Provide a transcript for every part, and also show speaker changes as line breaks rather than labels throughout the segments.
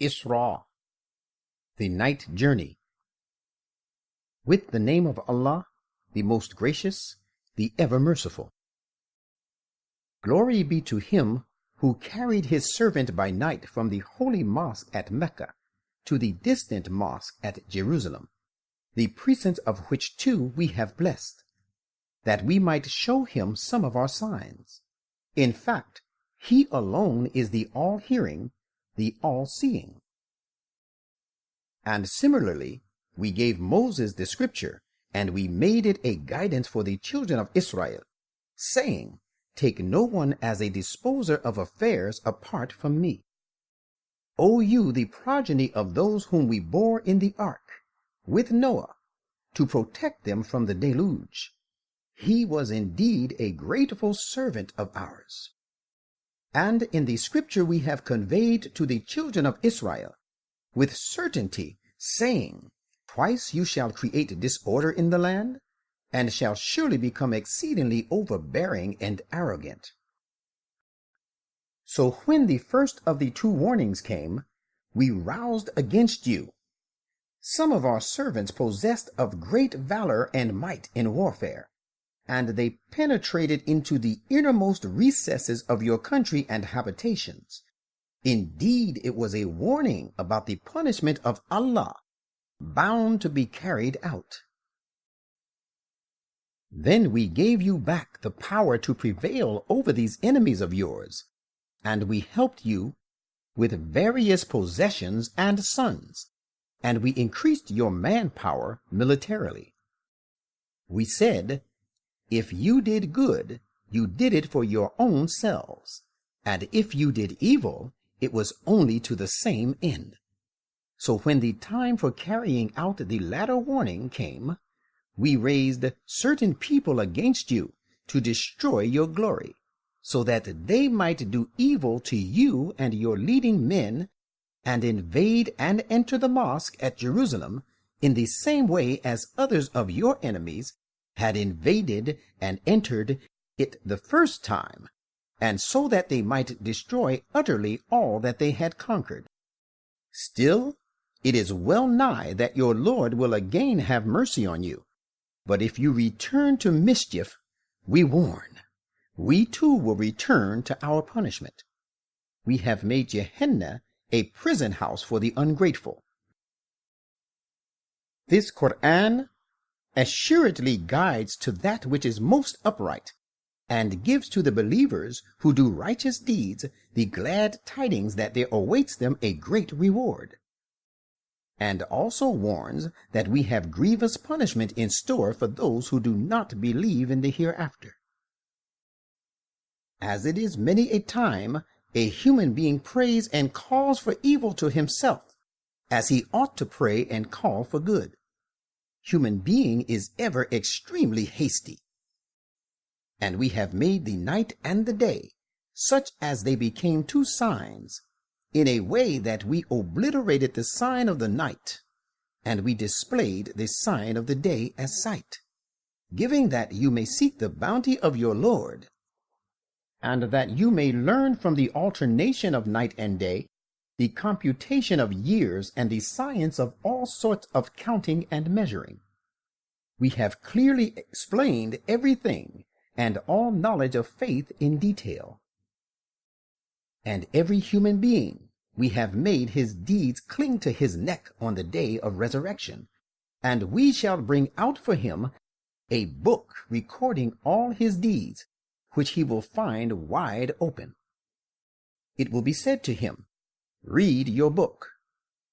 Isra, the night journey. With the name of Allah, the most gracious, the ever merciful. Glory be to him who carried his servant by night from the holy mosque at Mecca to the distant mosque at Jerusalem, the precincts of which two we have blessed, that we might show him some of our signs. In fact, he alone is the all-hearing, the all-seeing. And similarly, we gave Moses the scripture, and we made it a guidance for the children of Israel, saying, Take no one as a disposer of affairs apart from me. O you, the progeny of those whom we bore in the ark, with Noah, to protect them from the deluge. He was indeed a grateful servant of ours. And in the scripture we have conveyed to the children of Israel, with certainty, saying, Twice you shall create disorder in the land, and shall surely become exceedingly overbearing and arrogant. So when the first of the two warnings came, we roused against you some of our servants possessed of great valor and might in warfare, and they penetrated into the innermost recesses of your country and habitations. Indeed, it was a warning about the punishment of Allah, bound to be carried out. Then we gave you back the power to prevail over these enemies of yours, and we helped you with various possessions and sons, and we increased your manpower militarily. We said, If you did good, you did it for your own selves, and if you did evil, it was only to the same end. So when the time for carrying out the latter warning came, we raised certain people against you to destroy your glory, so that they might do evil to you and your leading men, and invade and enter the mosque at Jerusalem in the same way as others of your enemies had invaded and entered it the first time, and so that they might destroy utterly all that they had conquered. Still, it is well nigh that your Lord will again have mercy on you. But if you return to mischief, we warn, we too will return to our punishment. We have made Gehenna a prison house for the ungrateful. This Quran assuredly guides to that which is most upright, and gives to the believers who do righteous deeds the glad tidings that there awaits them a great reward, and also warns that we have grievous punishment in store for those who do not believe in the hereafter. As it is many a time a human being prays and calls for evil to himself, as he ought to pray and call for good. Human being is ever extremely hasty. And we have made the night and the day such as they became two signs, in a way that we obliterated the sign of the night, and we displayed the sign of the day as sight, giving that you may seek the bounty of your Lord, and that you may learn from the alternation of night and day the computation of years and the science of all sorts of counting and measuring. We have clearly explained everything and all knowledge of faith in detail. And every human being we have made his deeds cling to his neck on the day of resurrection, and we shall bring out for him a book recording all his deeds, which he will find wide open. It will be said to him, Read your book.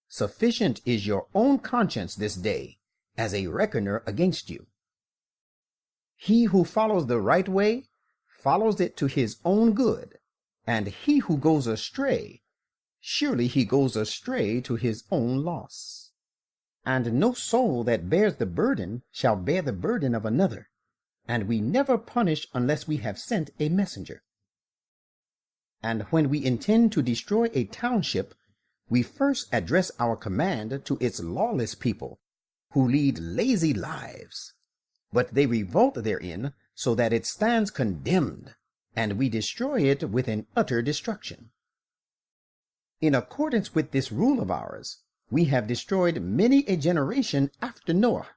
Sufficient is your own conscience this day as a reckoner against you. He who follows the right way follows it to his own good, and he who goes astray, surely he goes astray to his own loss. And no soul that bears the burden shall bear the burden of another, and we never punish unless we have sent a messenger. And when we intend to destroy a township, we first address our command to its lawless people, who lead lazy lives, but they revolt therein, so that it stands condemned, and we destroy it with an utter destruction. In accordance with this rule of ours, we have destroyed many a generation after Noah,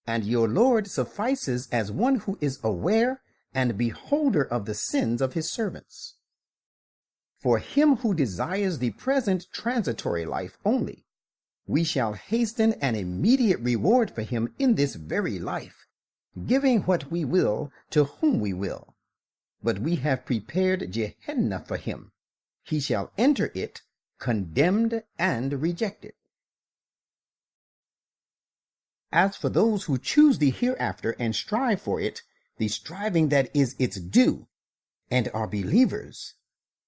and your Lord suffices as one who is aware and beholder of the sins of his servants. For him who desires the present transitory life only, we shall hasten an immediate reward for him in this very life, giving what we will to whom we will. But we have prepared Gehenna for him. He shall enter it, condemned and rejected. As for those who choose the hereafter and strive for it, the striving that is its due, and are believers,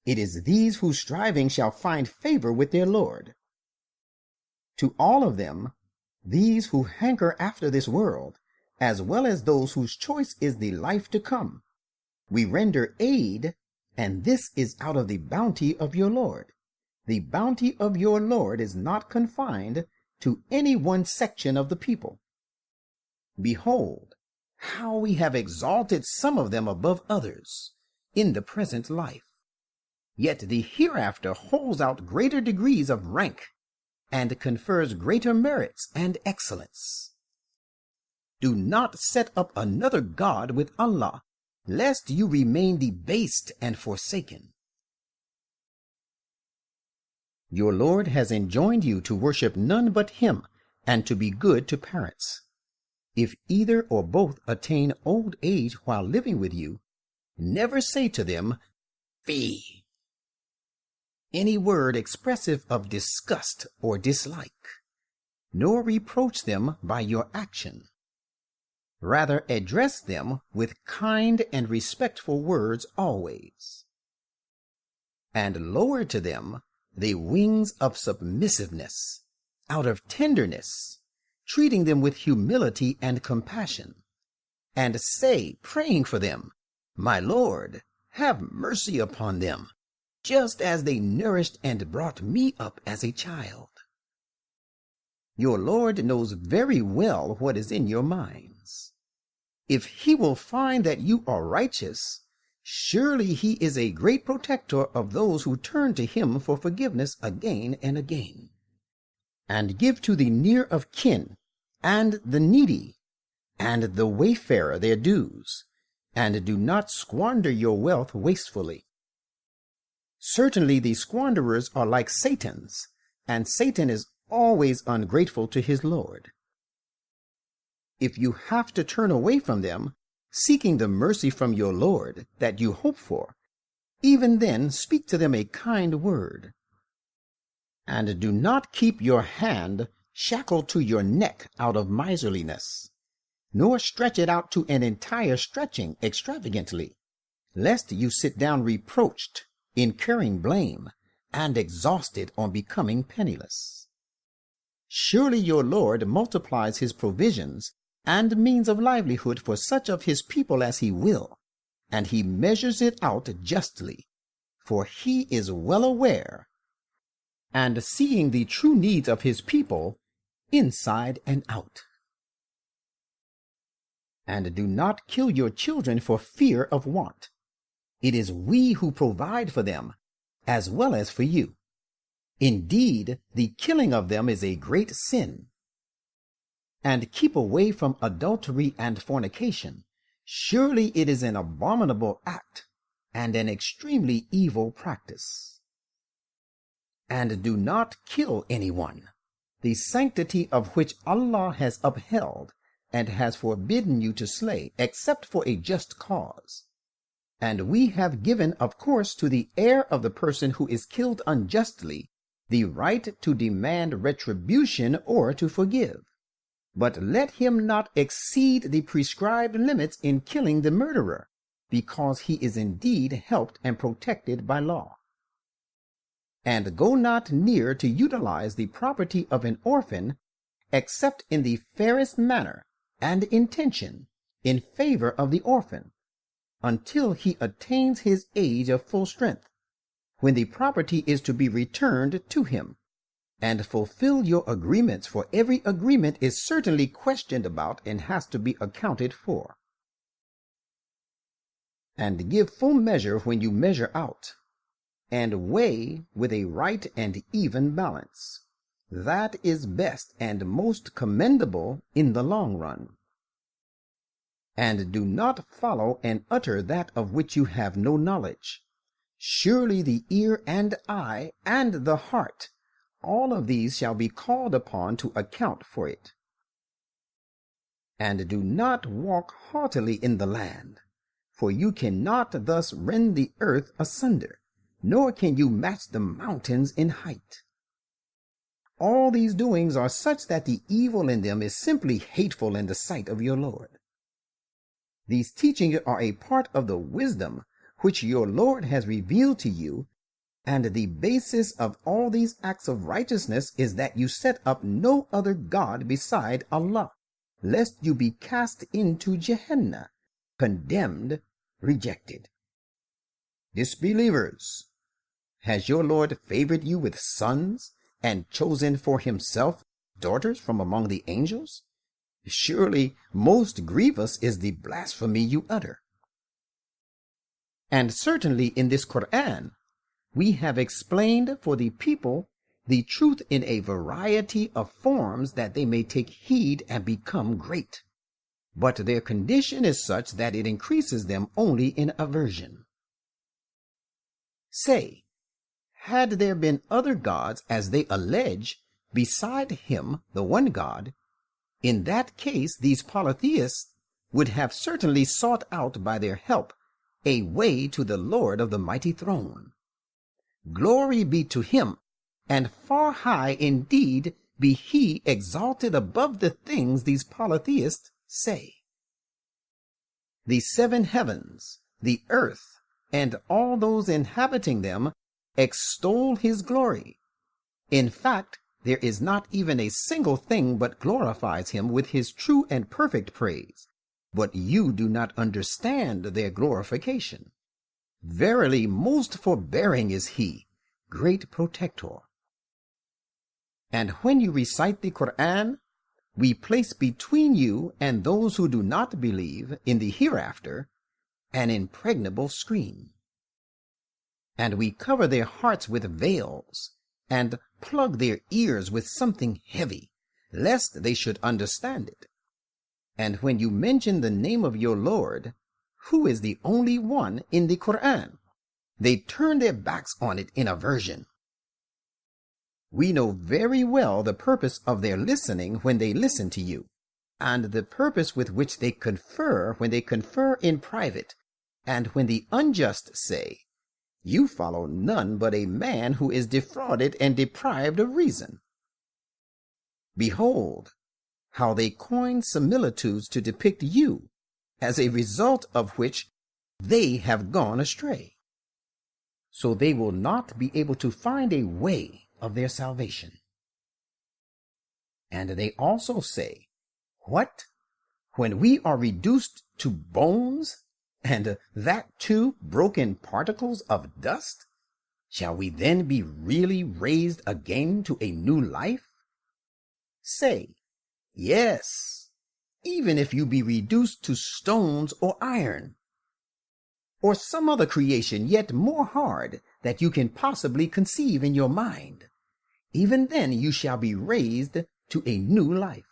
it is these whose striving shall find favor with their Lord. To all of them, these who hanker after this world, as well as those whose choice is the life to come, we render aid, and this is out of the bounty of your Lord. The bounty of your Lord is not confined to any one section of the people. Behold, how we have exalted some of them above others in the present life. Yet the hereafter holds out greater degrees of rank and confers greater merits and excellence. Do not set up another God with Allah, lest you remain debased and forsaken. Your Lord has enjoined you to worship none but him, and to be good to parents. If either or both attain old age while living with you, never say to them, "Fie," any word expressive of disgust or dislike, nor reproach them by your action. Rather address them with kind and respectful words always, and lower to them the wings of submissiveness, out of tenderness, treating them with humility and compassion, and say, praying for them, "My Lord, have mercy upon them, just as they nourished and brought me up as a child." Your Lord knows very well what is in your minds. If he will find that you are righteous, surely he is a great protector of those who turn to him for forgiveness again and again. And give to the near of kin, and the needy, and the wayfarer their dues, and do not squander your wealth wastefully. Certainly the squanderers are like Satans, and Satan is always ungrateful to his Lord. If you have to turn away from them, seeking the mercy from your Lord that you hope for, even then speak to them a kind word. And do not keep your hand shackled to your neck out of miserliness, nor stretch it out to an entire stretching extravagantly, lest you sit down reproached, incurring blame, and exhausted on becoming penniless. Surely your Lord multiplies his provisions and means of livelihood for such of his people as he will, and he measures it out justly, for he is well aware and seeing the true needs of his people inside and out. And do not kill your children for fear of want. It is we who provide for them, as well as for you. Indeed, the killing of them is a great sin. And keep away from adultery and fornication. Surely it is an abominable act, and an extremely evil practice. And do not kill anyone, the sanctity of which Allah has upheld, and has forbidden you to slay, except for a just cause. And we have given, of course, to the heir of the person who is killed unjustly, the right to demand retribution or to forgive. But let him not exceed the prescribed limits in killing the murderer, because he is indeed helped and protected by law. And go not near to utilize the property of an orphan, except in the fairest manner and intention in favor of the orphan, until he attains his age of full strength, when the property is to be returned to him. And fulfill your agreements, for every agreement is certainly questioned about and has to be accounted for. And give full measure when you measure out, and weigh with a right and even balance. That is best and most commendable in the long run. And do not follow and utter that of which you have no knowledge. Surely the ear and eye and the heart, all of these shall be called upon to account for it. And do not walk haughtily in the land, for you cannot thus rend the earth asunder, nor can you match the mountains in height. All these doings are such that the evil in them is simply hateful in the sight of your Lord. These teachings are a part of the wisdom which your Lord has revealed to you, and the basis of all these acts of righteousness is that you set up no other God beside Allah, lest you be cast into Gehenna, condemned, rejected. Disbelievers, has your Lord favored you with sons and chosen for himself daughters from among the angels? Surely most grievous is the blasphemy you utter. And certainly in this Quran, we have explained for the people the truth in a variety of forms that they may take heed and become great. But their condition is such that it increases them only in aversion. Say, had there been other gods, as they allege, beside him, the one God, in that case these polytheists would have certainly sought out by their help a way to the Lord of the mighty throne. Glory be to him, and far high indeed be he exalted above the things these polytheists say. The seven heavens, the earth, and all those inhabiting them extol his glory. In fact, there is not even a single thing but glorifies him with his true and perfect praise, but you do not understand their glorification. Verily, most forbearing is he, great protector. And when you recite the Quran, we place between you and those who do not believe in the hereafter an impregnable screen. And we cover their hearts with veils, and plug their ears with something heavy, lest they should understand it. And when you mention the name of your Lord, who is the only one in the Quran, they turn their backs on it in aversion. We know very well the purpose of their listening when they listen to you, and the purpose with which they confer when they confer in private, and when the unjust say, "You follow none but a man who is defrauded and deprived of reason." Behold, how they coin similitudes to depict you, as a result of which they have gone astray. So they will not be able to find a way of their salvation. And they also say, "What? When we are reduced to bones, and that too broken particles of dust, shall we then be really raised again to a new life?" Say, yes, even if you be reduced to stones or iron, or some other creation yet more hard that you can possibly conceive in your mind, even then you shall be raised to a new life.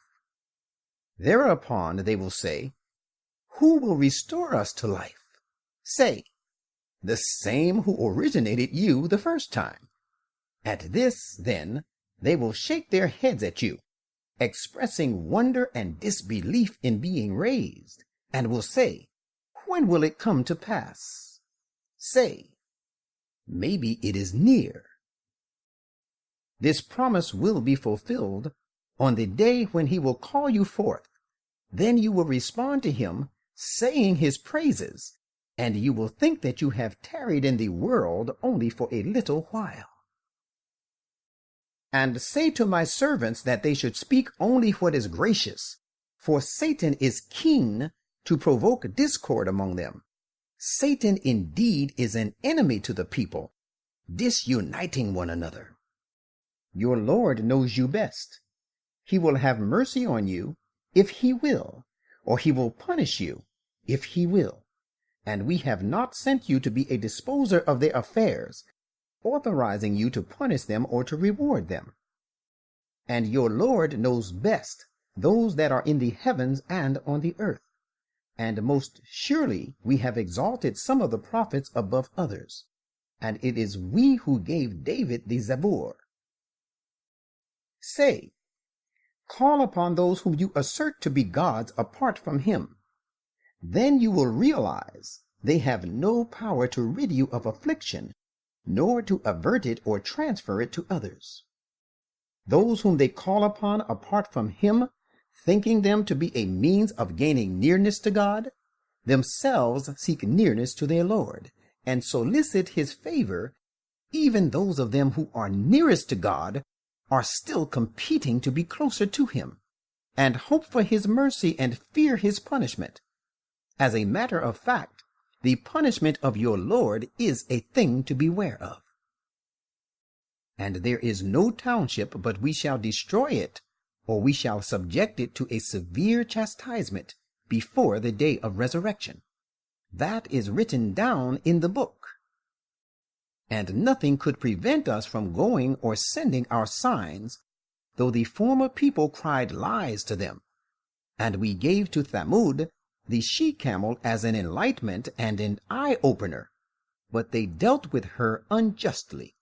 Thereupon they will say, "Who will restore us to life?" Say, "The same who originated you the first time." At this, then, they will shake their heads at you, expressing wonder and disbelief in being raised, and will say, "When will it come to pass?" Say, "Maybe it is near." This promise will be fulfilled on the day when he will call you forth. Then you will respond to him, saying his praises, and you will think that you have tarried in the world only for a little while. And say to my servants that they should speak only what is gracious, for Satan is keen to provoke discord among them. Satan indeed is an enemy to the people, disuniting one another. Your Lord knows you best. He will have mercy on you if he will, or he will punish you if he will. And we have not sent you to be a disposer of their affairs, authorizing you to punish them or to reward them. And your Lord knows best those that are in the heavens and on the earth. And most surely we have exalted some of the prophets above others, and it is we who gave David the Zabur. Say, call upon those whom you assert to be gods apart from him. Then you will realize they have no power to rid you of affliction, nor to avert it or transfer it to others. Those whom they call upon apart from him, thinking them to be a means of gaining nearness to God, themselves seek nearness to their Lord, and solicit his favor. Even those of them who are nearest to God are still competing to be closer to him, and hope for his mercy and fear his punishment. As a matter of fact, the punishment of your Lord is a thing to beware of. And there is no township but we shall destroy it, or we shall subject it to a severe chastisement before the day of resurrection. That is written down in the book. And nothing could prevent us from going or sending our signs, though the former people cried lies to them. And we gave to Thamud the she-camel as an enlightenment and an eye-opener, but they dealt with her unjustly.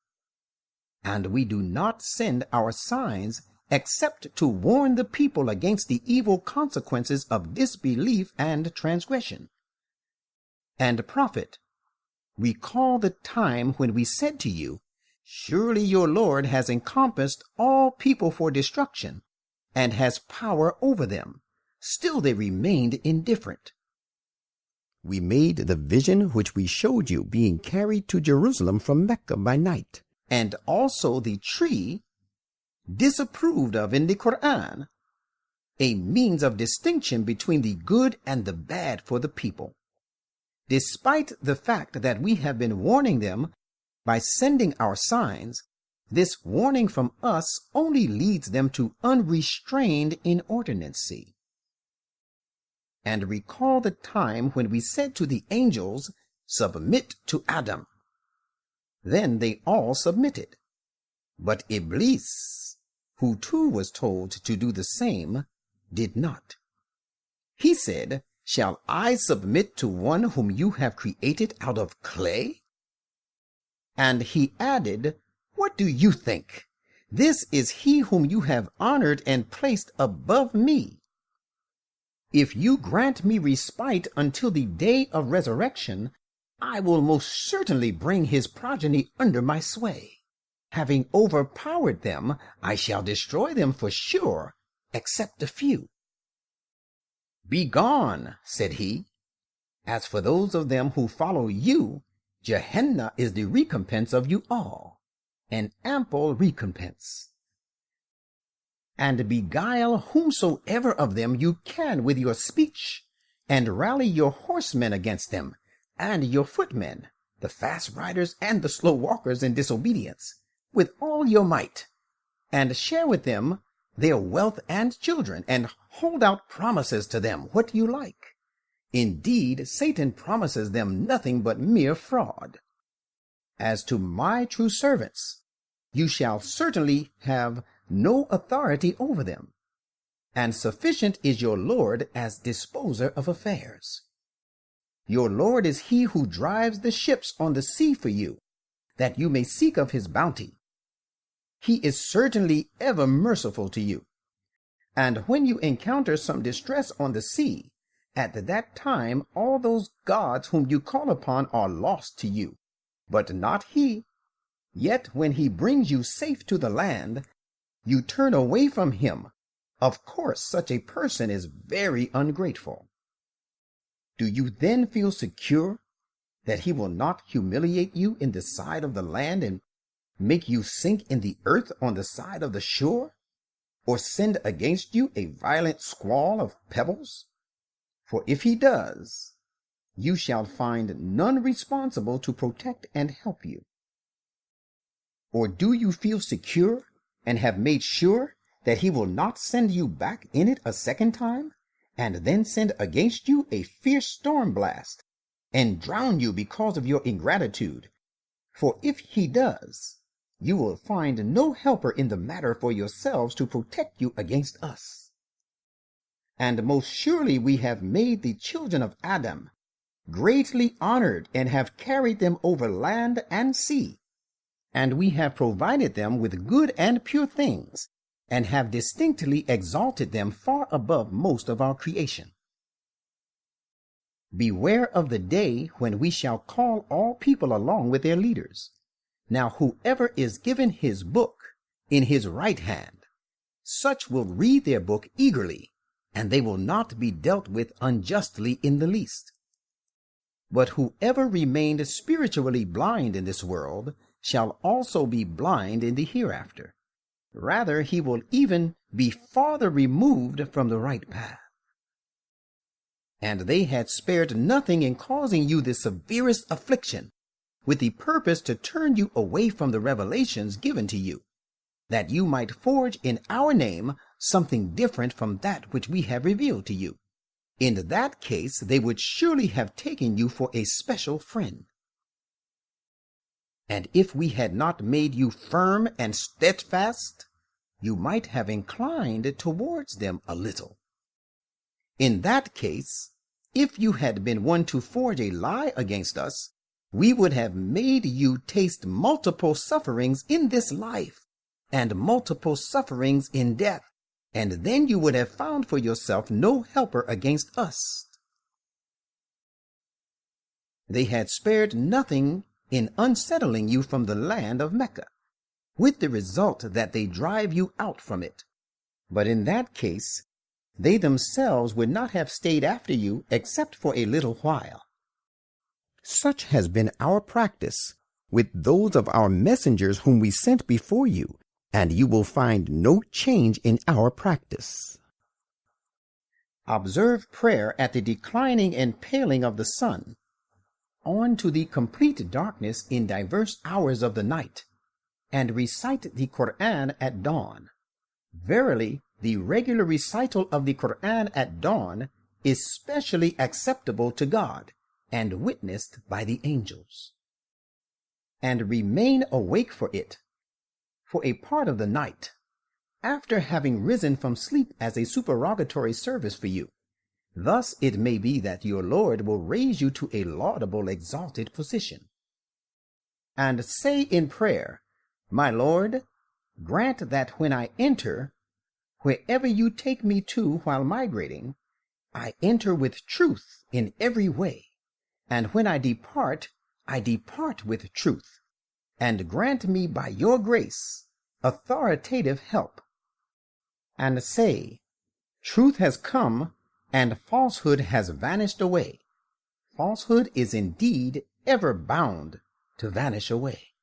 And we do not send our signs except to warn the people against the evil consequences of disbelief and transgression. And prophet, recall the time when we said to you, surely your Lord has encompassed all people for destruction, and has power over them. Still they remained indifferent. We made the vision which we showed you being carried to Jerusalem from Mecca by night, and also the tree disapproved of in the Quran, a means of distinction between the good and the bad for the people. Despite the fact that we have been warning them by sending our signs, this warning from us only leads them to unrestrained inordinacy. And recall the time when we said to the angels, submit to Adam. Then they all submitted. But Iblis, who too was told to do the same, did not. He said, shall I submit to one whom you have created out of clay? And he added, what do you think? This is he whom you have honored and placed above me. If you grant me respite until the day of resurrection, I will most certainly bring his progeny under my sway. Having overpowered them, I shall destroy them for sure, except a few. Begone, said he. As for those of them who follow you, Gehenna is the recompense of you all, an ample recompense. And beguile whomsoever of them you can with your speech, and rally your horsemen against them, and your footmen, the fast riders and the slow walkers in disobedience, with all your might, and share with them their wealth and children, and hold out promises to them what you like. Indeed, Satan promises them nothing but mere fraud. As to my true servants, you shall certainly have no authority over them, and sufficient is your Lord as disposer of affairs. Your Lord is he who drives the ships on the sea for you, that you may seek of his bounty. He is certainly ever merciful to you. And when you encounter some distress on the sea, at that time all those gods whom you call upon are lost to you, but not he. Yet when he brings you safe to the land, you turn away from him. Of course, such a person is very ungrateful. Do you then feel secure that he will not humiliate you in the side of the land and make you sink in the earth on the side of the shore, or send against you a violent squall of pebbles? For if he does, you shall find none responsible to protect and help you. Or do you feel secure and have made sure that he will not send you back in it a second time, and then send against you a fierce storm blast, and drown you because of your ingratitude, For if he does, you will find no helper in the matter for yourselves to protect you against us. And most surely we have made the children of Adam greatly honored and have carried them over land and sea. And we have provided them with good and pure things, and have distinctly exalted them far above most of our creation. Beware of the day when we shall call all people along with their leaders. Now whoever is given his book in his right hand, such will read their book eagerly, and they will not be dealt with unjustly in the least. But whoever remained spiritually blind in this world shall also be blind in the hereafter. Rather, he will even be farther removed from the right path. And they had spared nothing in causing you the severest affliction, with the purpose to turn you away from the revelations given to you, that you might forge in our name something different from that which we have revealed to you. In that case, they would surely have taken you for a special friend. And if we had not made you firm and steadfast, you might have inclined towards them a little. In that case, if you had been one to forge a lie against us, we would have made you taste multiple sufferings in this life, and multiple sufferings in death, and then you would have found for yourself no helper against us. They had spared nothing in unsettling you from the land of Mecca, with the result that they drive you out from it. But in that case, they themselves would not have stayed after you except for a little while. Such has been our practice with those of our messengers whom we sent before you, and you will find no change in our practice. Observe prayer at the declining and paling of the sun, on to the complete darkness in diverse hours of the night, and recite the Quran at dawn. Verily, the regular recital of the Quran at dawn is specially acceptable to God, and witnessed by the angels. And remain awake for it, for a part of the night, after having risen from sleep as a supererogatory service for you. Thus it may be that your Lord will raise you to a laudable, exalted position. And say in prayer, My Lord, grant that when I enter, wherever you take me to while migrating, I enter with truth in every way, and when I depart with truth, and grant me by your grace authoritative help. And say, Truth has come, and falsehood has vanished away. Falsehood is indeed ever bound to vanish away.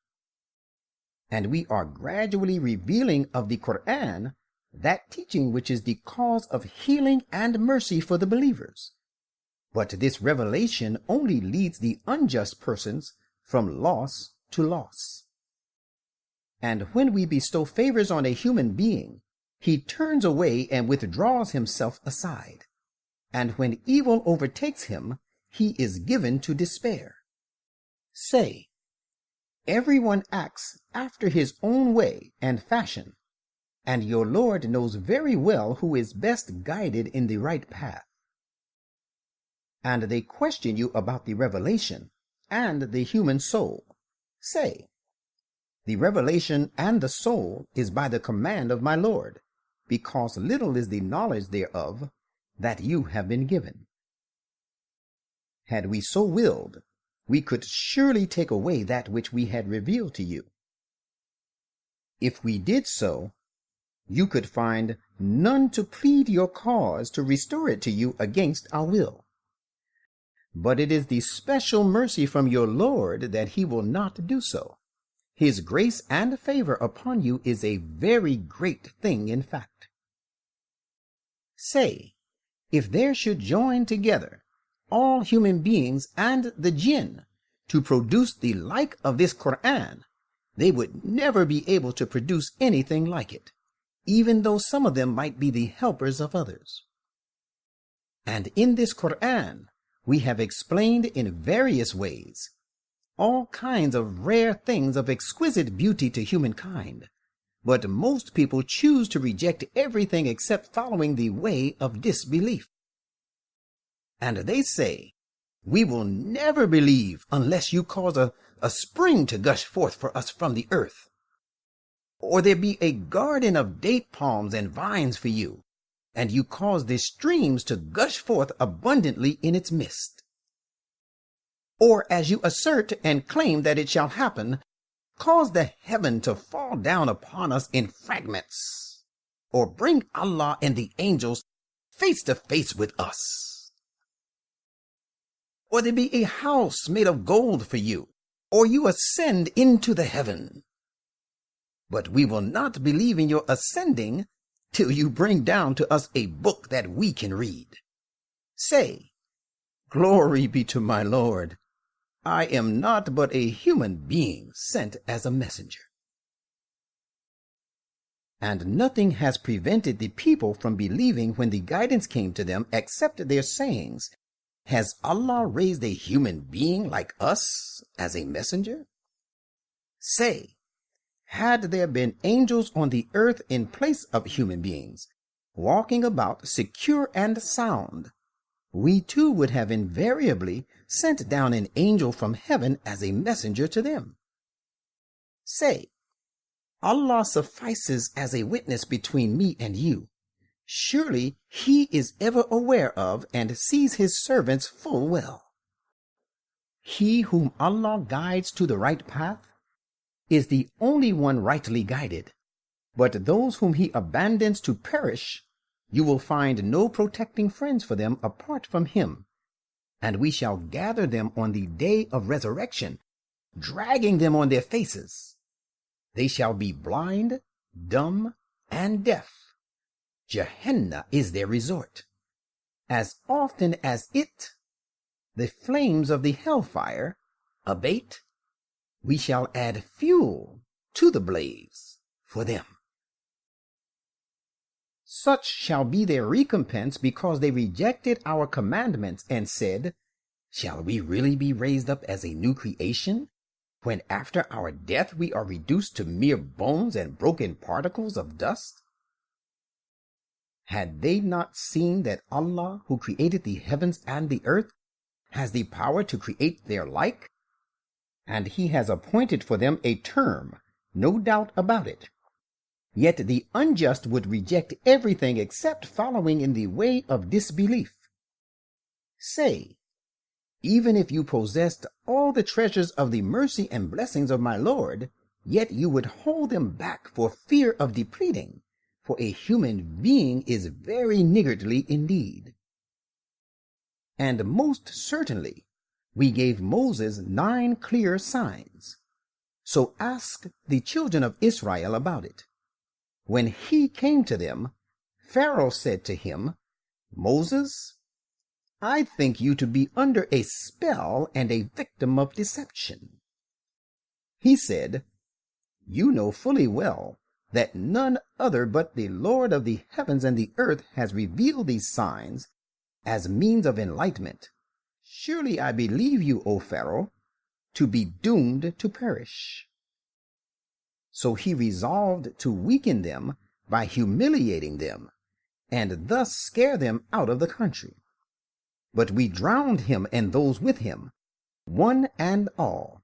And we are gradually revealing of the Quran that teaching which is the cause of healing and mercy for the believers. But this revelation only leads the unjust persons from loss to loss. And when we bestow favors on a human being, he turns away and withdraws himself aside. And when evil overtakes him, he is given to despair. Say, everyone acts after his own way and fashion, and your Lord knows very well who is best guided in the right path. And they question you about the revelation and the human soul. Say, the revelation and the soul is by the command of my Lord, because little is the knowledge thereof that you have been given. Had we so willed, we could surely take away that which we had revealed to you. If we did so, you could find none to plead your cause to restore it to you against our will. But it is the special mercy from your Lord that he will not do so. His grace and favor upon you is a very great thing, in fact. Say, if there should join together all human beings and the jinn to produce the like of this Quran, they would never be able to produce anything like it, even though some of them might be the helpers of others. And in this Quran, we have explained in various ways all kinds of rare things of exquisite beauty to humankind. But most people choose to reject everything except following the way of disbelief. And they say, "We will never believe unless you cause a spring to gush forth for us from the earth, or there be a garden of date palms and vines for you, and you cause the streams to gush forth abundantly in its midst. Or as you assert and claim that it shall happen, cause the heaven to fall down upon us in fragments, or bring Allah and the angels face to face with us. Or there be a house made of gold for you, or you ascend into the heaven. But we will not believe in your ascending till you bring down to us a book that we can read. Say, Glory be to my Lord. I am not but a human being sent as a messenger." And nothing has prevented the people from believing when the guidance came to them except their sayings, "Has Allah raised a human being like us as a messenger?" Say, had there been angels on the earth in place of human beings, walking about secure and sound, we too would have invariably sent down an angel from heaven as a messenger to them. Say, Allah suffices as a witness between me and you. Surely he is ever aware of and sees his servants full well. He whom Allah guides to the right path is the only one rightly guided, but those whom he abandons to perish, you will find no protecting friends for them apart from him, and we shall gather them on the day of resurrection, dragging them on their faces. They shall be blind, dumb, and deaf. Gehenna is their resort. As often as the flames of the hellfire, abate, we shall add fuel to the blaze for them. Such shall be their recompense because they rejected our commandments and said, "Shall we really be raised up as a new creation, when after our death we are reduced to mere bones and broken particles of dust?" Had they not seen that Allah, who created the heavens and the earth, has the power to create their like? And he has appointed for them a term, no doubt about it. Yet the unjust would reject everything except following in the way of disbelief. Say, even if you possessed all the treasures of the mercy and blessings of my Lord, yet you would hold them back for fear of depleting, for a human being is very niggardly indeed. And most certainly we gave Moses 9 clear signs. So ask the children of Israel about it. When he came to them, Pharaoh said to him, "Moses, I think you to be under a spell and a victim of deception." He said, "You know fully well that none other but the Lord of the heavens and the earth has revealed these signs as means of enlightenment. Surely I believe you, O Pharaoh, to be doomed to perish." So he resolved to weaken them by humiliating them, and thus scare them out of the country. But we drowned him and those with him, one and all.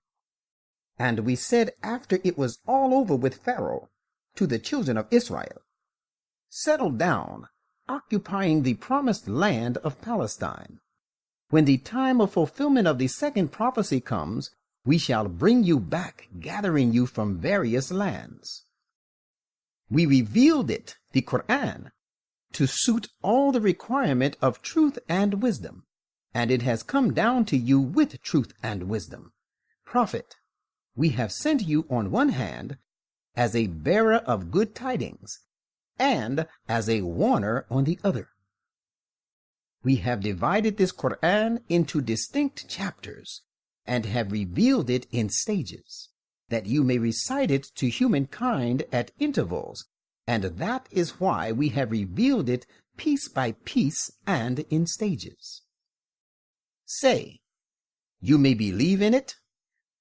And we said after it was all over with Pharaoh to the children of Israel, "Settle down, occupying the promised land of Palestine. When the time of fulfillment of the second prophecy comes, we shall bring you back, gathering you from various lands." We revealed it, the Quran, to suit all the requirement of truth and wisdom, and it has come down to you with truth and wisdom. Prophet, we have sent you on one hand as a bearer of good tidings, and as a warner on the other. We have divided this Quran into distinct chapters, and have revealed it in stages, that you may recite it to humankind at intervals, and that is why we have revealed it piece by piece and in stages. Say, you may believe in it,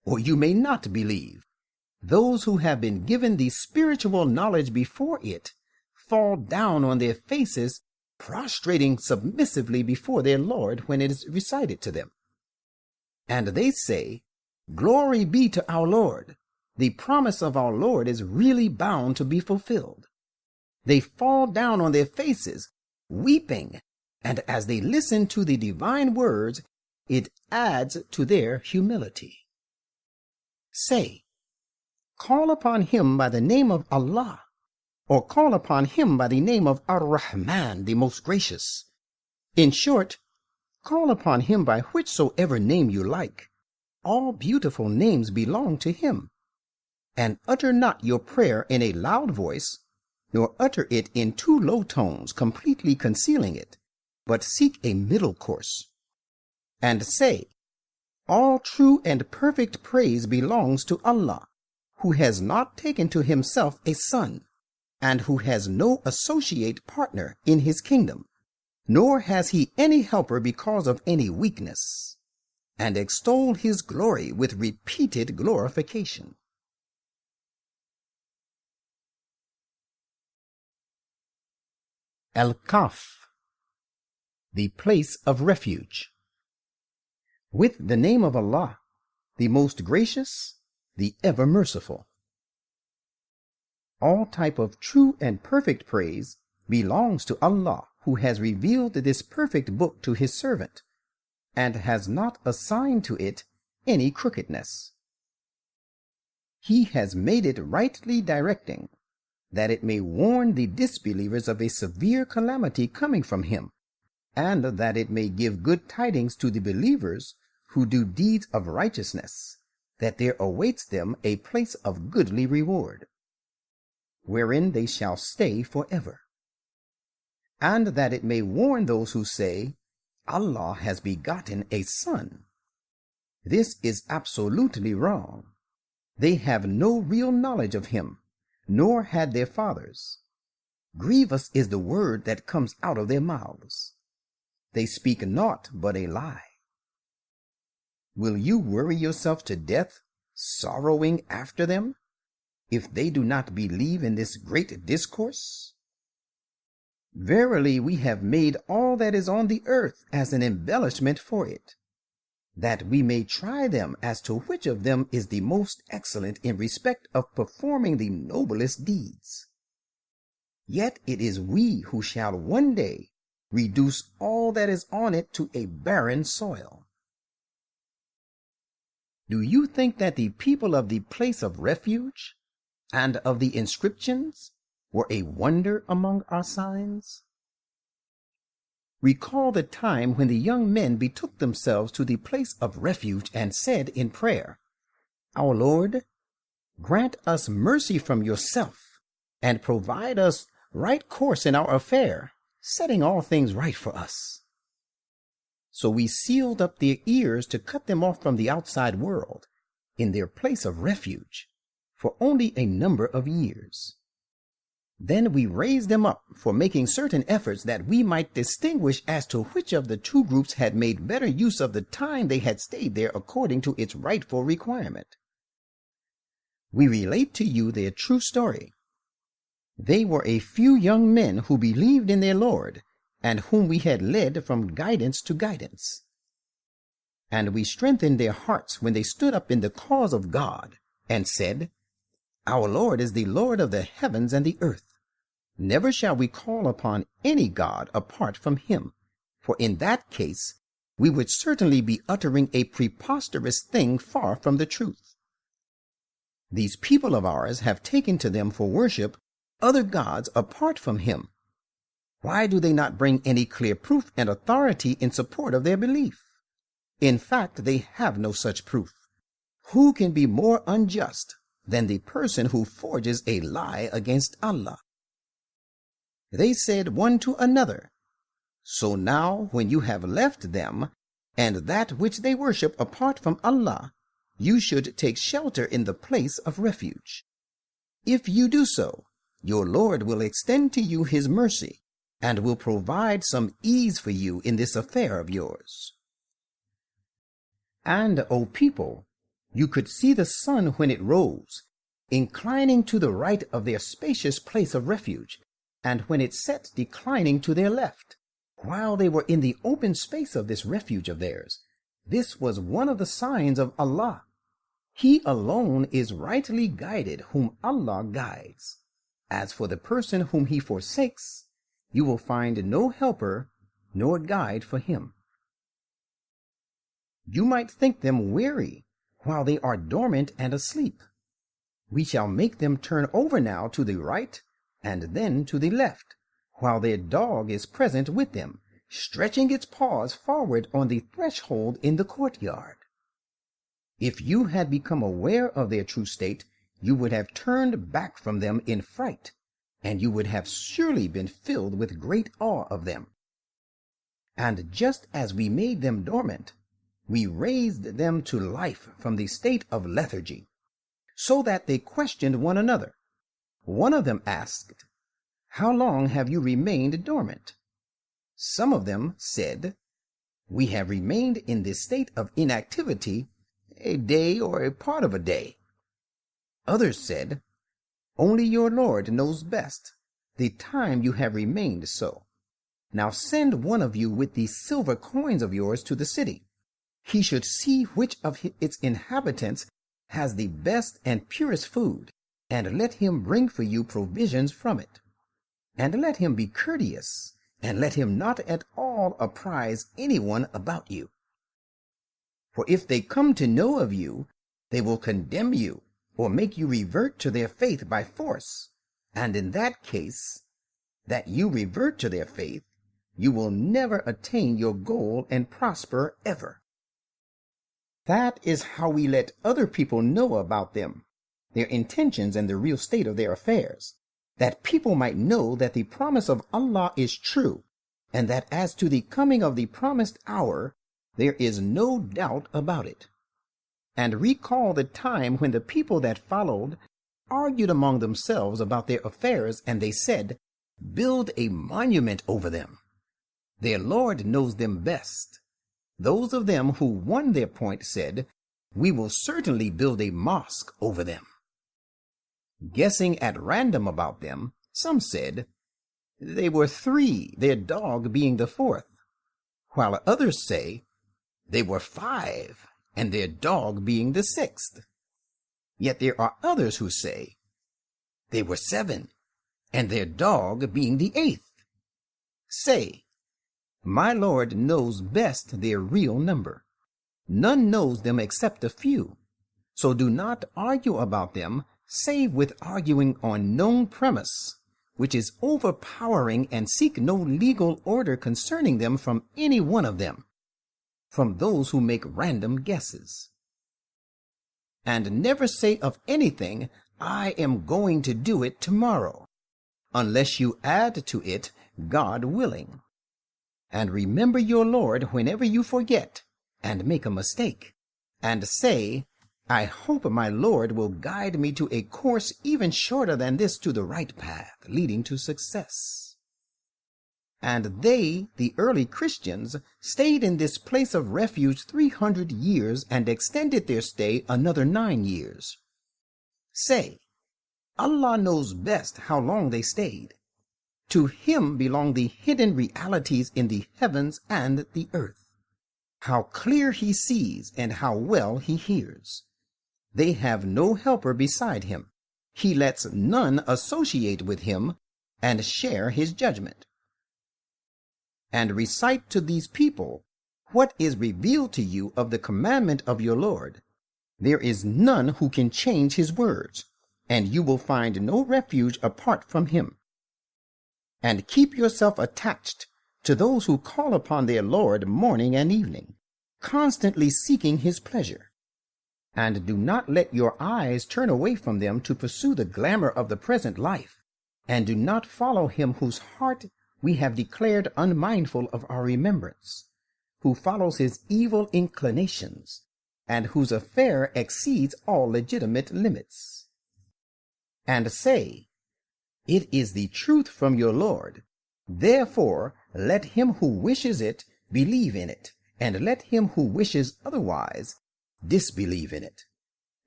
or you may not believe. Those who have been given the spiritual knowledge before it fall down on their faces, prostrating submissively before their Lord when it is recited to them. And they say, "Glory be to our Lord. The promise of our Lord is really bound to be fulfilled." They fall down on their faces, weeping, and as they listen to the divine words, it adds to their humility. Say, "Call upon him by the name of Allah," or call upon him by the name of Ar-Rahman, the most gracious. In short, call upon him by whichsoever name you like. All beautiful names belong to him. And utter not your prayer in a loud voice, nor utter it in too low tones, completely concealing it, but seek a middle course. And say, "All true and perfect praise belongs to Allah, who has not taken to himself a son, and who has no associate partner in his kingdom, nor has he any helper because of any weakness," and extol his glory with repeated glorification. Al-Kaf, the place of refuge. With the name of Allah, the most gracious, the ever merciful. All type of true and perfect praise belongs to Allah, who has revealed this perfect book to his servant, and has not assigned to it any crookedness. He has made it rightly directing, that it may warn the disbelievers of a severe calamity coming from him, and that it may give good tidings to the believers who do deeds of righteousness, that there awaits them a place of goodly reward, wherein they shall stay forever. And that it may warn those who say, "Allah has begotten a son." This is absolutely wrong. They have no real knowledge of him, nor had their fathers. Grievous is the word that comes out of their mouths. They speak naught but a lie. Will you worry yourself to death, sorrowing after them, if they do not believe in this great discourse? Verily, we have made all that is on the earth as an embellishment for it, that we may try them as to which of them is the most excellent in respect of performing the noblest deeds. Yet it is we who shall one day reduce all that is on it to a barren soil. Do you think that the people of the place of refuge and of the inscriptions were a wonder among our signs? Recall the time when the young men betook themselves to the place of refuge and said in prayer, "Our Lord, grant us mercy from yourself, and provide us right course in our affair, setting all things right for us." So we sealed up their ears to cut them off from the outside world, in their place of refuge, for only a number of years. Then we raised them up for making certain efforts that we might distinguish as to which of the two groups had made better use of the time they had stayed there according to its rightful requirement. We relate to you their true story. They were a few young men who believed in their Lord, and whom we had led from guidance to guidance. And we strengthened their hearts when they stood up in the cause of God, and said, "Our Lord is the Lord of the heavens and the earth. Never shall we call upon any god apart from him, for in that case we would certainly be uttering a preposterous thing far from the truth. These people of ours have taken to them for worship other gods apart from him. Why do they not bring any clear proof and authority in support of their belief? In fact, they have no such proof. Who can be more unjust than the person who forges a lie against Allah?" They said one to another, "So now when you have left them and that which they worship apart from Allah, you should take shelter in the place of refuge. If you do so, your Lord will extend to you his mercy and will provide some ease for you in this affair of yours. And, O people, You could see the sun when it rose, inclining to the right of their spacious place of refuge, and when it set, declining to their left, while they were in the open space of this refuge of theirs. This was one of the signs of Allah. He alone is rightly guided whom Allah guides. As for the person whom he forsakes, you will find no helper nor guide for him. You might think them weary while they are dormant and asleep. We shall make them turn over now to the right and then to the left, while their dog is present with them, stretching its paws forward on the threshold in the courtyard. If you had become aware of their true state, you would have turned back from them in fright, and you would have surely been filled with great awe of them. And just as we made them dormant, we raised them to life from the state of lethargy, so that they questioned one another. One of them asked, "How long have you remained dormant?" Some of them said, "We have remained in this state of inactivity a day or a part of a day." Others said, "Only your Lord knows best the time you have remained so. Now send one of you with these silver coins of yours to the city. He should see which of its inhabitants has the best and purest food, and let him bring for you provisions from it. And let him be courteous, and let him not at all apprise anyone about you. For if they come to know of you, they will condemn you, or make you revert to their faith by force. And in that case, that you revert to their faith, you will never attain your goal and prosper ever." That is how we let other people know about them, their intentions and the real state of their affairs, that people might know that the promise of Allah is true, and that as to the coming of the promised hour, there is no doubt about it. And recall the time when the people that followed argued among themselves about their affairs, and they said, "Build a monument over them. Their Lord knows them best." Those of them who won their point said, "We will certainly build a mosque over them." Guessing at random about them, some said, "They were 3, their dog being the 4th," while others say, "They were 5, and their dog being the 6th. Yet there are others who say, "They were 7, and their dog being the 8th. Say, my Lord knows best their real number. None knows them except a few. So do not argue about them, save with arguing on known premise, which is overpowering, and seek no legal order concerning them from any one of them, from those who make random guesses. And never say of anything, 'I am going to do it tomorrow,' unless you add to it, 'God willing.' And remember your Lord whenever you forget and make a mistake, and say, 'I hope my Lord will guide me to a course even shorter than this to the right path, leading to success.'" And they, the early Christians, stayed in this place of refuge 300 years and extended their stay another 9 years. Say, Allah knows best how long they stayed. To him belong the hidden realities in the heavens and the earth. How clear he sees and how well he hears. They have no helper beside him. He lets none associate with him and share his judgment. And recite to these people what is revealed to you of the commandment of your Lord. There is none who can change his words, and you will find no refuge apart from him. And keep yourself attached to those who call upon their Lord morning and evening, constantly seeking his pleasure. And do not let your eyes turn away from them to pursue the glamour of the present life, and do not follow him whose heart we have declared unmindful of our remembrance, who follows his evil inclinations, and whose affair exceeds all legitimate limits. And say, "It is the truth from your Lord. Therefore, let him who wishes it believe in it, and let him who wishes otherwise disbelieve in it."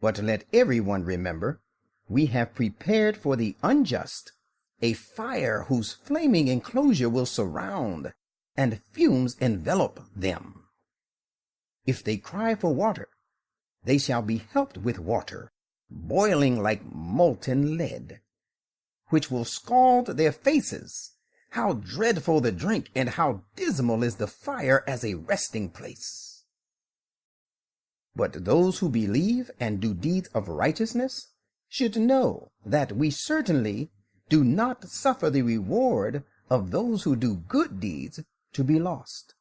But let everyone remember, we have prepared for the unjust a fire whose flaming enclosure will surround, and fumes envelop them. If they cry for water, they shall be helped with water, boiling like molten lead, which will scald their faces. How dreadful the drink, and how dismal is the fire as a resting place. But those who believe and do deeds of righteousness should know that we certainly do not suffer the reward of those who do good deeds to be lost.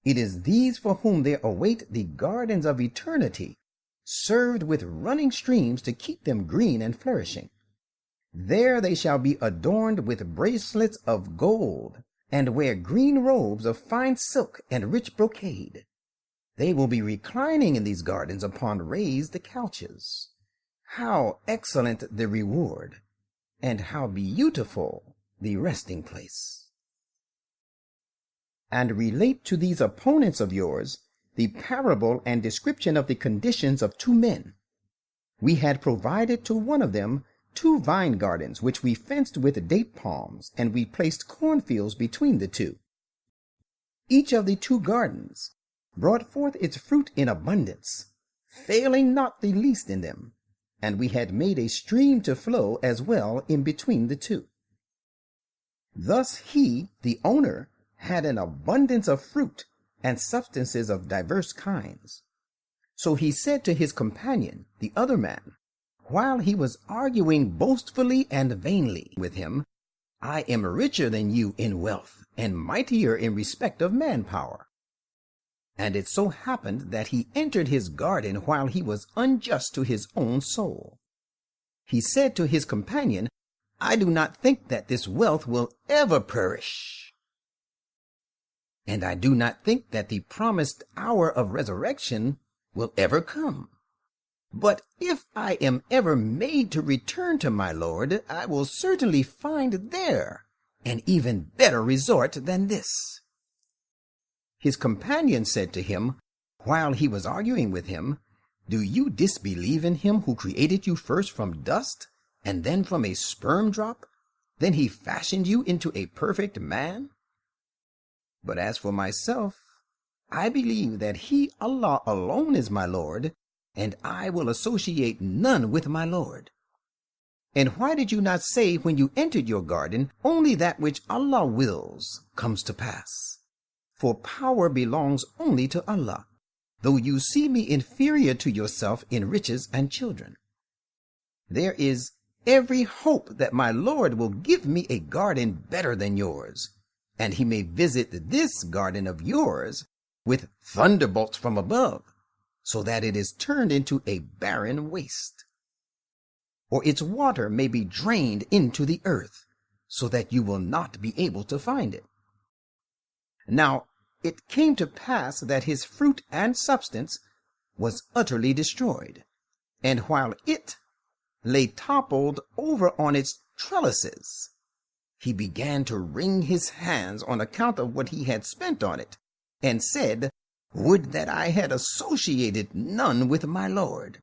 It is these for whom there await the gardens of eternity, served with running streams to keep them green and flourishing. There they shall be adorned with bracelets of gold, and wear green robes of fine silk and rich brocade. They will be reclining in these gardens upon raised couches. How excellent the reward, and how beautiful the resting place. And relate to these opponents of yours the parable and description of the conditions of two men. We had provided to one of them 2 vine gardens, which we fenced with date palms, and we placed cornfields between the 2. Each of the 2 gardens brought forth its fruit in abundance, failing not the least in them, and we had made a stream to flow as well in between the 2. Thus he, the owner, had an abundance of fruit and substances of diverse kinds. So he said to his companion, the other man, while he was arguing boastfully and vainly with him, I am richer than you in wealth, and mightier in respect of manpower. And it so happened that he entered his garden while he was unjust to his own soul. He said to his companion, I do not think that this wealth will ever perish, and I do not think that the promised hour of resurrection will ever come. But if I am ever made to return to my Lord, I will certainly find there an even better resort than this. His companion said to him, while he was arguing with him, Do you disbelieve in him who created you first from dust, and then from a sperm drop? Then he fashioned you into a perfect man? But as for myself, I believe that he, Allah alone, is my Lord, and I will associate none with my Lord. And why did you not say when you entered your garden, only that which Allah wills comes to pass? For power belongs only to Allah, though you see me inferior to yourself in riches and children. There is every hope that my Lord will give me a garden better than yours, and he may visit this garden of yours with thunderbolts from above, so that it is turned into a barren waste. Or its water may be drained into the earth, so that you will not be able to find it. Now it came to pass that his fruit and substance was utterly destroyed, and while it lay toppled over on its trellises, he began to wring his hands on account of what he had spent on it, and said, Would that I had associated none with my Lord.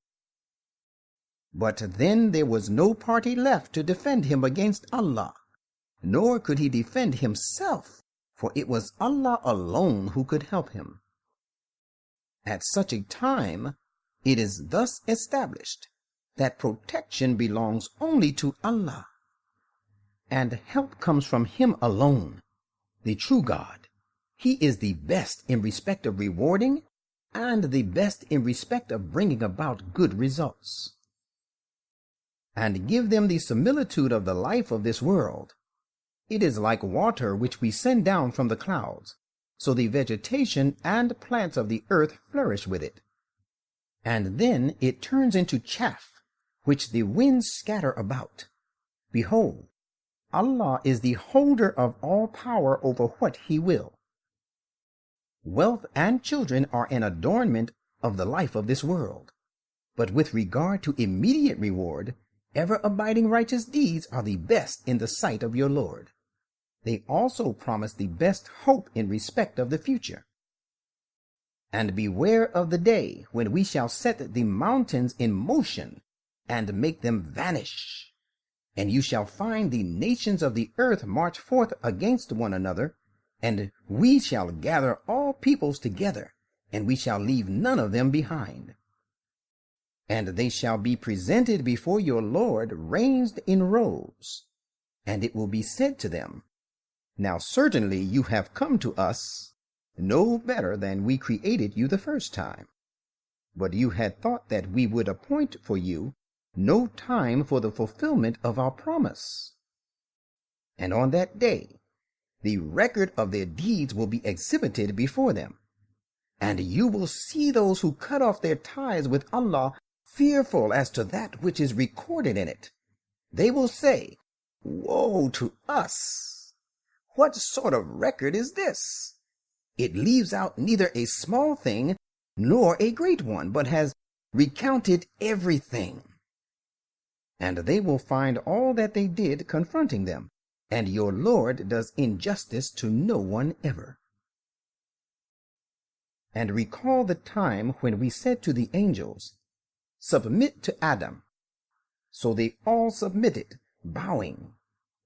But then there was no party left to defend him against Allah, nor could he defend himself, for it was Allah alone who could help him. At such a time, it is thus established that protection belongs only to Allah, and help comes from him alone, the true God. He is the best in respect of rewarding, and the best in respect of bringing about good results. And give them the similitude of the life of this world. It is like water which we send down from the clouds, so the vegetation and plants of the earth flourish with it. And then it turns into chaff, which the winds scatter about. Behold, Allah is the holder of all power over what he will. Wealth and children are an adornment of the life of this world, but with regard to immediate reward, ever-abiding righteous deeds are the best in the sight of your Lord. They also promise the best hope in respect of the future. And beware of the day when we shall set the mountains in motion and make them vanish. And you shall find the nations of the earth march forth against one another, and we shall gather all peoples together, and we shall leave none of them behind. And they shall be presented before your Lord ranged in rows. And it will be said to them, Now certainly you have come to us no better than we created you the first time. But you had thought that we would appoint for you no time for the fulfillment of our promise. And on that day, the record of their deeds will be exhibited before them. And you will see those who cut off their ties with Allah fearful as to that which is recorded in it. They will say, Woe to us! What sort of record is this? It leaves out neither a small thing nor a great one, but has recounted everything. And they will find all that they did confronting them, and your Lord does injustice to no one ever. And recall the time when we said to the angels, Submit to Adam. So they all submitted, bowing.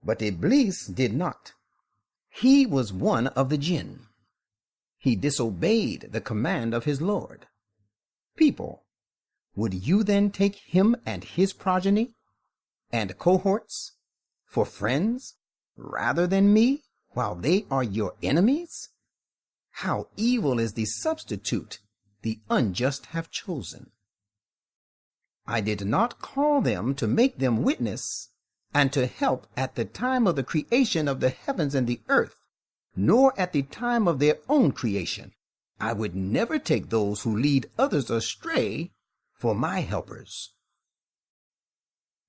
But Iblis did not. He was one of the jinn. He disobeyed the command of his Lord. People, would you then take him and his progeny and cohorts for friends rather than me, while they are your enemies? How evil is the substitute the unjust have chosen. I did not call them to make them witness and to help at the time of the creation of the heavens and the earth, nor at the time of their own creation. I would never take those who lead others astray for my helpers.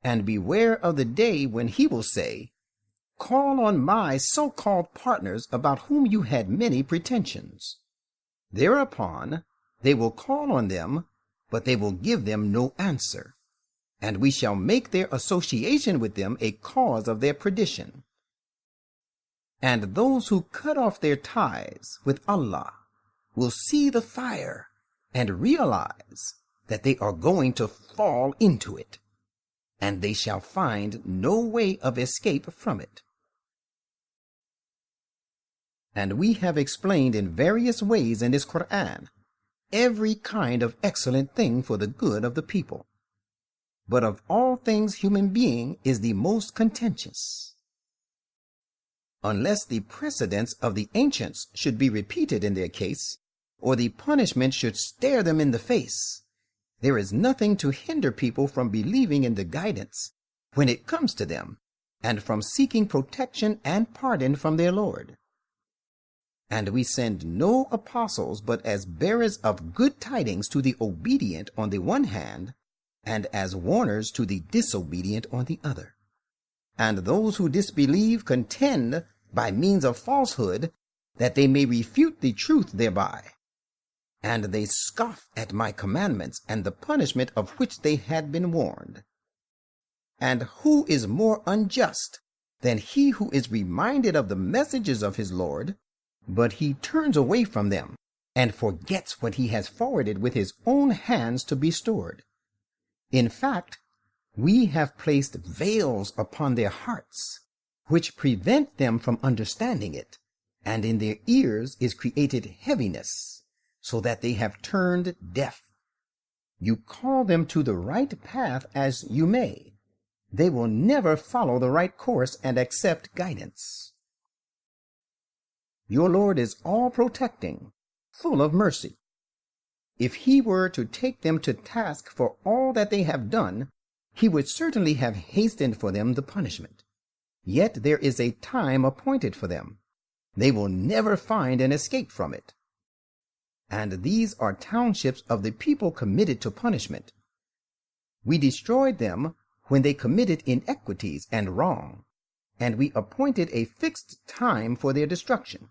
And beware of the day when he will say, Call on my so-called partners about whom you had many pretensions. Thereupon they will call on them, but they will give them no answer, and we shall make their association with them a cause of their perdition. And those who cut off their ties with Allah will see the fire and realize that they are going to fall into it, and they shall find no way of escape from it. And we have explained in various ways in this Quran every kind of excellent thing for the good of the people. But of all things, human being is the most contentious. Unless the precedents of the ancients should be repeated in their case, or the punishment should stare them in the face, there is nothing to hinder people from believing in the guidance when it comes to them, and from seeking protection and pardon from their Lord. And we send no apostles but as bearers of good tidings to the obedient on the one hand, and as warners to the disobedient on the other. And those who disbelieve contend by means of falsehood, that they may refute the truth thereby. And they scoff at my commandments and the punishment of which they had been warned. And who is more unjust than he who is reminded of the messages of his Lord, but he turns away from them and forgets what he has forwarded with his own hands to be stored? In fact, we have placed veils upon their hearts, which prevent them from understanding it, and in their ears is created heaviness, so that they have turned deaf. You call them to the right path as you may. They will never follow the right course and accept guidance. Your Lord is all-protecting, full of mercy. If he were to take them to task for all that they have done, he would certainly have hastened for them the punishment. Yet there is a time appointed for them. They will never find an escape from it. And these are townships of the people committed to punishment. We destroyed them when they committed inequities and wrong, and we appointed a fixed time for their destruction.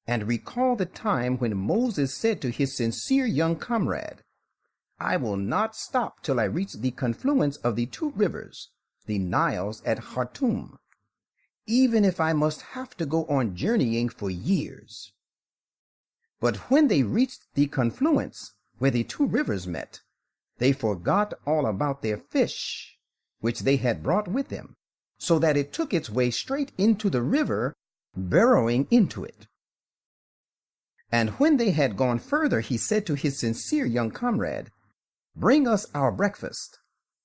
And recall the time when Moses said to his sincere young comrade, I will not stop till I reach the confluence of the two rivers, the Niles at Khartoum, even if I must have to go on journeying for years. But when they reached the confluence where the two rivers met, they forgot all about their fish, which they had brought with them, so that it took its way straight into the river, burrowing into it. And when they had gone further, he said to his sincere young comrade, "Bring us our breakfast.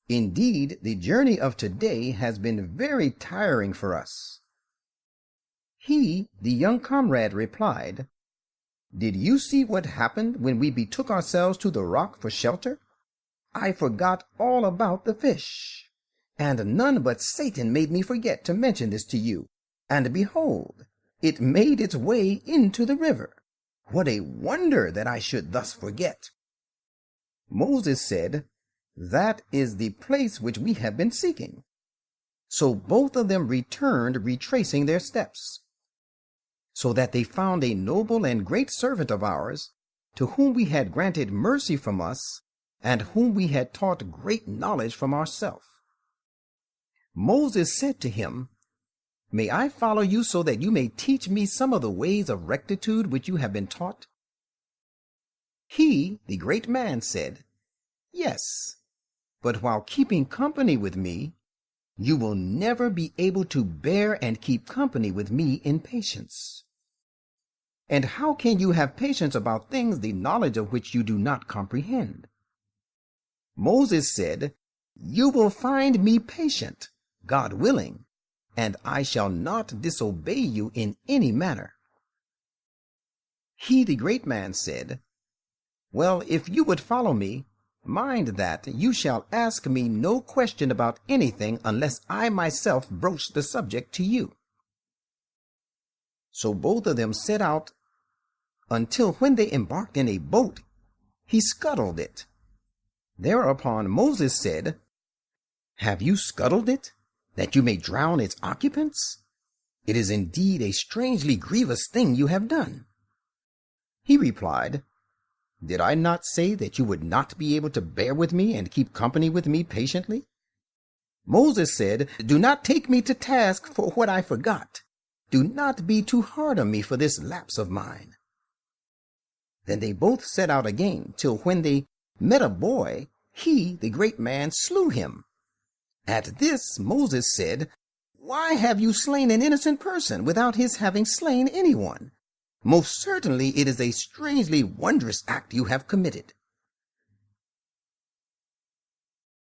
Indeed, the journey of today has been very tiring for us." He, the young comrade, replied, "Did you see what happened when we betook ourselves to the rock for shelter? I forgot all about the fish, and none but Satan made me forget to mention this to you. And behold, it made its way into the river. What a wonder that I should thus forget." Moses said, "That is the place which we have been seeking." So both of them returned, retracing their steps, so that they found a noble and great servant of ours, to whom we had granted mercy from us, and whom we had taught great knowledge from ourselves. Moses said to him, "May I follow you so that you may teach me some of the ways of rectitude which you have been taught?" He, the great man, said, "Yes, but while keeping company with me, you will never be able to bear and keep company with me in patience. And how can you have patience about things the knowledge of which you do not comprehend?" Moses said, "You will find me patient, God willing, and I shall not disobey you in any manner." He, the great man, said, "Well, if you would follow me, mind that you shall ask me no question about anything unless I myself broach the subject to you." So both of them set out, until when they embarked in a boat, he scuttled it. Thereupon Moses said, "Have you scuttled it, that you may drown its occupants? It is indeed a strangely grievous thing you have done." He replied, "Did I not say that you would not be able to bear with me and keep company with me patiently?" Moses said, "Do not take me to task for what I forgot. Do not be too hard on me for this lapse of mine." Then they both set out again, till when they met a boy, he, the great man, slew him. At this Moses said, "Why have you slain an innocent person without his having slain anyone? Most certainly it is a strangely wondrous act you have committed."